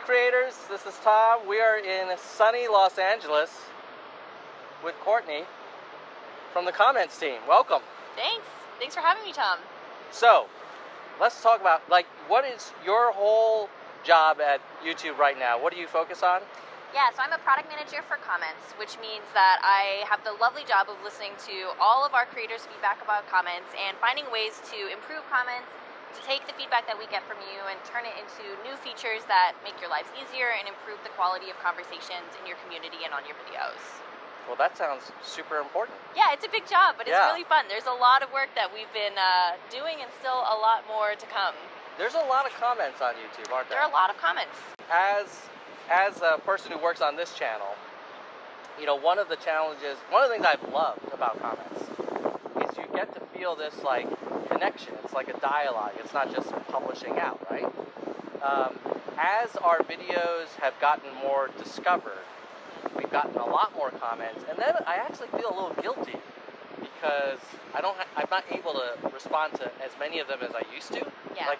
creators, this is Tom. We are in sunny Los Angeles with Courtney from the comments team. Welcome. Thanks for having me, Tom. So, let's talk about, what is your whole job at YouTube right now? What do you focus on? Yeah, so I'm a product manager for comments, which means that I have the lovely job of listening to all of our creators' feedback about comments and finding ways to improve comments, to take the feedback that we get from you and turn it into new features that make your lives easier and improve the quality of conversations in your community and on your videos. Well, that sounds super important. Yeah, it's a big job, but it's really fun. There's a lot of work that we've been doing and still a lot more to come. There's a lot of comments on YouTube, aren't there? There are a lot of comments. As a person who works on this channel, one of the things I've loved about comments is you get to feel this connection. It's like a dialogue. It's not just publishing out, right? As our videos have gotten more discovered, we've gotten a lot more comments, and then I actually feel a little guilty because I'm not able to respond to as many of them as I used to,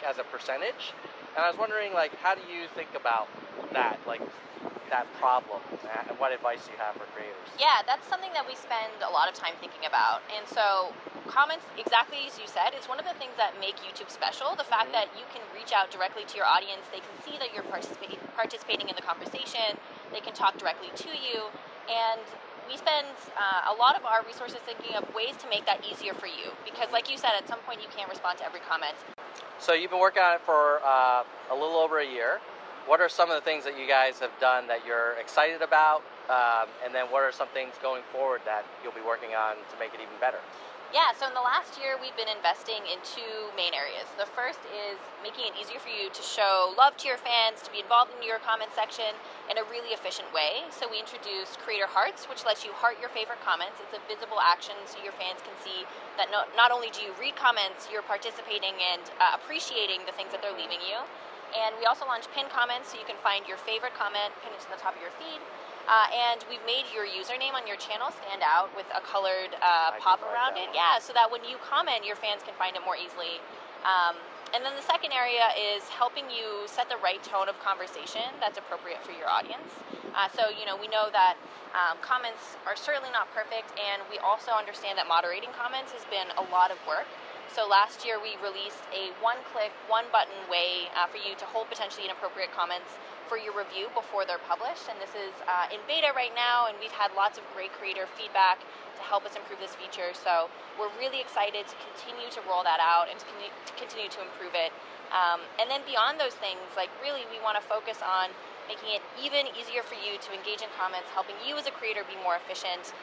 as a percentage. And I was wondering, how do you think about that, that problem, and what advice do you have for creators? Yeah, that's something that we spend a lot of time thinking about. And so comments, exactly as you said, is one of the things that make YouTube special. The fact that you can reach out directly to your audience, they can see that you're participating in the conversation, they can talk directly to you, and we spend a lot of our resources thinking of ways to make that easier for you. Because like you said, at some point you can't respond to every comment. So you've been working on it for a little over a year. What are some of the things that you guys have done that you're excited about? And then what are some things going forward that you'll be working on to make it even better? Yeah, so in the last year, we've been investing in two main areas. The first is making it easier for you to show love to your fans, to be involved in your comment section in a really efficient way. So we introduced Creator Hearts, which lets you heart your favorite comments. It's a visible action so your fans can see that not only do you read comments, you're participating and appreciating the things that they're leaving you. And we also launched pinned comments, so you can find your favorite comment pinned to the top of your feed. And we've made your username on your channel stand out with a colored pop around it. Yeah, so that when you comment, your fans can find it more easily. And then the second area is helping you set the right tone of conversation that's appropriate for your audience. So, we know that comments are certainly not perfect, and we also understand that moderating comments has been a lot of work. So last year we released a one-click, one-button way for you to hold potentially inappropriate comments for your review before they're published. And this is in beta right now, and we've had lots of great creator feedback to help us improve this feature. So we're really excited to continue to roll that out and to continue to improve it. And then beyond those things, really we want to focus on making it even easier for you to engage in comments, helping you as a creator be more efficient,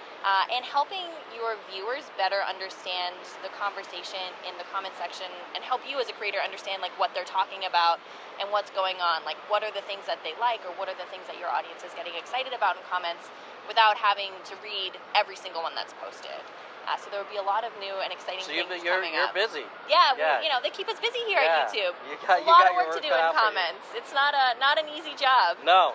and helping your viewers better understand the conversation in the comment section and help you as a creator understand what they're talking about and what's going on, what are the things that they like or what are the things that your audience is getting excited about in comments without having to read every single one that's posted. So there will be a lot of new and exciting things coming up. You're busy. Yeah, they keep us busy here at YouTube. It's a lot of work to do in comments. It's not an easy job. No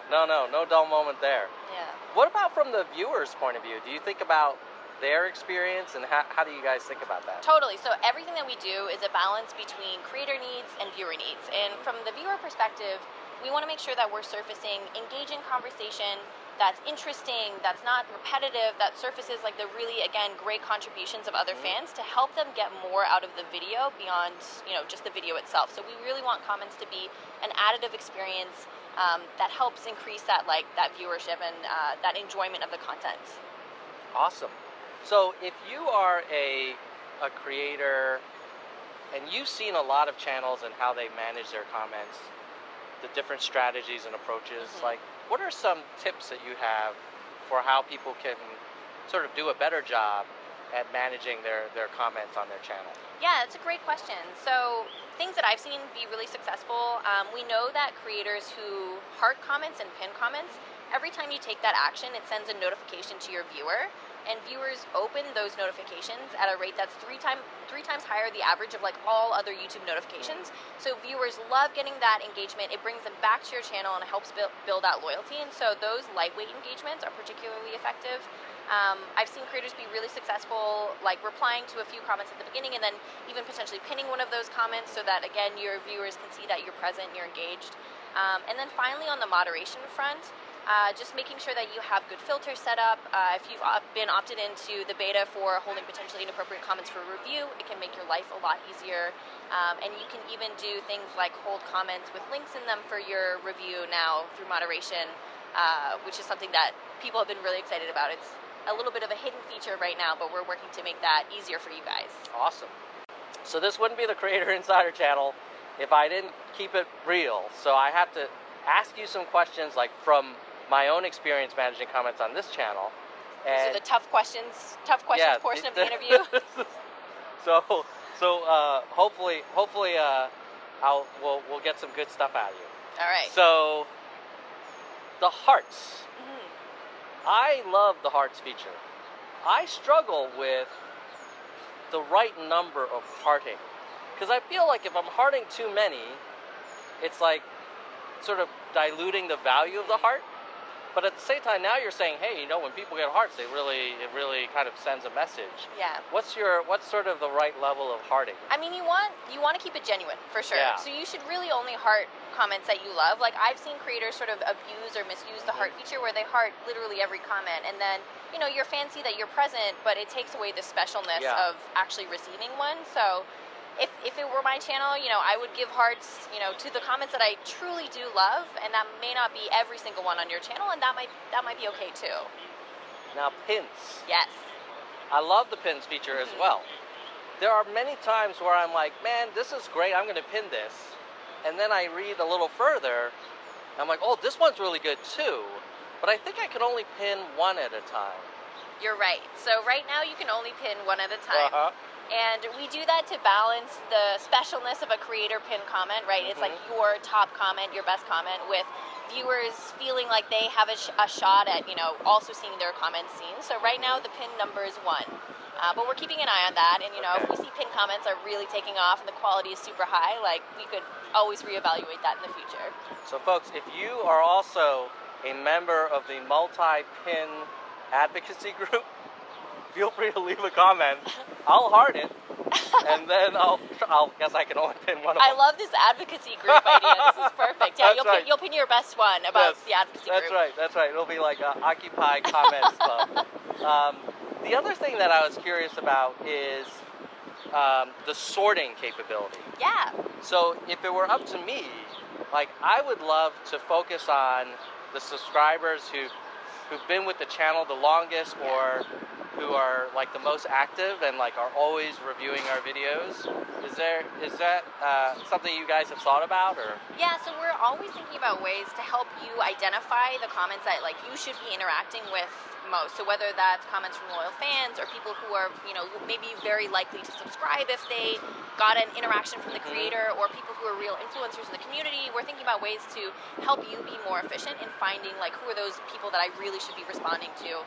dull moment there. Yeah. What about from the viewer's point of view? Do you think about their experience, and how do you guys think about that? Totally. So everything that we do is a balance between creator needs and viewer needs. And from the viewer perspective, we want to make sure that we're surfacing engaging conversation that's interesting, that's not repetitive, that surfaces the really, again, great contributions of other fans to help them get more out of the video beyond, just the video itself. So we really want comments to be an additive experience that helps increase that viewership and that enjoyment of the content. Awesome. So if you are a creator and you've seen a lot of channels and how they manage their comments, the different strategies and approaches, what are some tips that you have for how people can sort of do a better job at managing their comments on their channel? Yeah, that's a great question. So things that I've seen be really successful, we know that creators who heart comments and pin comments, every time you take that action, it sends a notification to your viewer. And viewers open those notifications at a rate that's three times higher the average of all other YouTube notifications. So viewers love getting that engagement. It brings them back to your channel and it helps build out loyalty. And so those lightweight engagements are particularly effective. I've seen creators be really successful, replying to a few comments at the beginning and then even potentially pinning one of those comments so that, again, your viewers can see that you're present, you're engaged. And then finally on the moderation front, just making sure that you have good filters set up. If you've been opted into the beta for holding potentially inappropriate comments for review, it can make your life a lot easier. And you can even do things like hold comments with links in them for your review now through moderation, which is something that people have been really excited about. It's a little bit of a hidden feature right now, but we're working to make that easier for you guys. Awesome. So this wouldn't be the Creator Insider channel if I didn't keep it real. So I have to ask you some questions, like from my own experience managing comments on this channel. And these are the tough questions portion of the interview. So hopefully we'll get some good stuff out of you. All right. So the hearts. I love the hearts feature. I struggle with the right number of hearting, because I feel like if I'm hearting too many, it's like sort of diluting the value of the heart. But at the same time, now you're saying, hey, you know, when people get hearts, it really kind of sends a message. Yeah. What's sort of the right level of hearting? I mean, you want to keep it genuine, for sure. Yeah. So you should really only heart comments that you love. Like, I've seen creators sort of abuse or misuse the heart feature where they heart literally every comment, and then, you know, your fans see that you're present, but it takes away the specialness of actually receiving one. So if it were my channel, you know, I would give hearts, you know, to the comments that I truly do love, and that may not be every single one on your channel, and that might be okay too. Now, pins. Yes. I love the pins feature as well. There are many times where I'm like, man, this is great, I'm going to pin this. And then I read a little further, and I'm like, oh, this one's really good too. But I think I can only pin one at a time. You're right. So right now you can only pin one at a time. And we do that to balance the specialness of a creator pin comment, right? It's like your top comment, your best comment, with viewers feeling like they have a shot at, you know, also seeing their comments seen. So right now the pin number is 1. But we're keeping an eye on that. And, you know, if we see pin comments are really taking off and the quality is super high, like, we could always reevaluate that in the future. So folks, if you are also a member of the multi-pin advocacy group, feel free to leave a comment. I'll heart it, and then I'll guess I can only pin one of them. I love this advocacy group idea. This is perfect. Yeah, you'll pin your best one about the advocacy group. That's right. It'll be like Occupy Comments Club. The other thing that I was curious about is the sorting capability. Yeah. So if it were up to me, like, I would love to focus on the subscribers who've been with the channel the longest, or who are like the most active and like are always reviewing our videos. Is that something you guys have thought about, or? Yeah, so we're always thinking about ways to help you identify the comments that like you should be interacting with most. So whether that's comments from loyal fans or people who are, you know, maybe very likely to subscribe if they got an interaction from the creator, or people who are real influencers in the community, we're thinking about ways to help you be more efficient in finding like who are those people that I really should be responding to.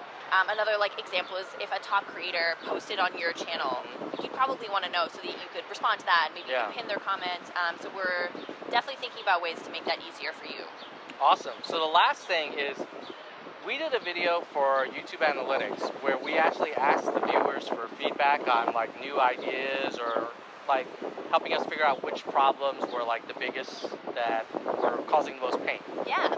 Another like example is if a top creator posted on your channel, you'd probably want to know so that you could respond to that, and maybe you can pin their comment. So we're definitely thinking about ways to make that easier for you. Awesome. So the last thing is, we did a video for YouTube Analytics where we actually asked the viewers for feedback on like new ideas, or like helping us figure out which problems were like the biggest that were causing the most pain. Yeah.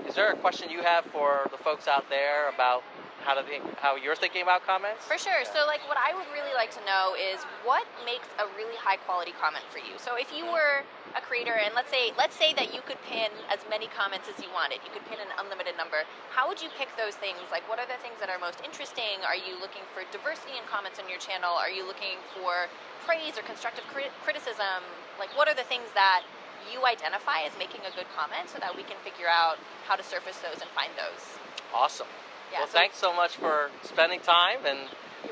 Is there a question you have for the folks out there about how you're thinking about comments? For sure. So like what I would really like to know is what makes a really high quality comment for you. So if you were a creator and let's say that you could pin as many comments as you wanted, you could pin an unlimited number, how would you pick those things? Like, what are the things that are most interesting? Are you looking for diversity in comments on your channel? Are you looking for praise or constructive criticism? Like, what are the things that you identify as making a good comment so that we can figure out how to surface those and find those? Awesome. Yeah, well, thanks so much for spending time, and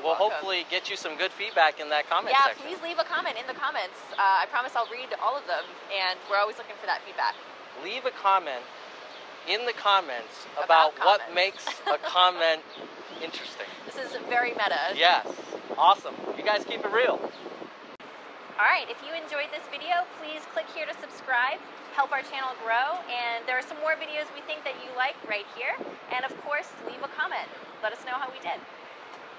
we'll hopefully get you some good feedback in that comment section. Yeah, please leave a comment in the comments. I promise I'll read all of them, and we're always looking for that feedback. Leave a comment in the comments about what makes a comment interesting. This is very meta. Yes. Awesome. You guys keep it real. Alright, if you enjoyed this video, please click here to subscribe, help our channel grow, and there are some more videos we think that you like right here. And of course, leave a comment. Let us know how we did.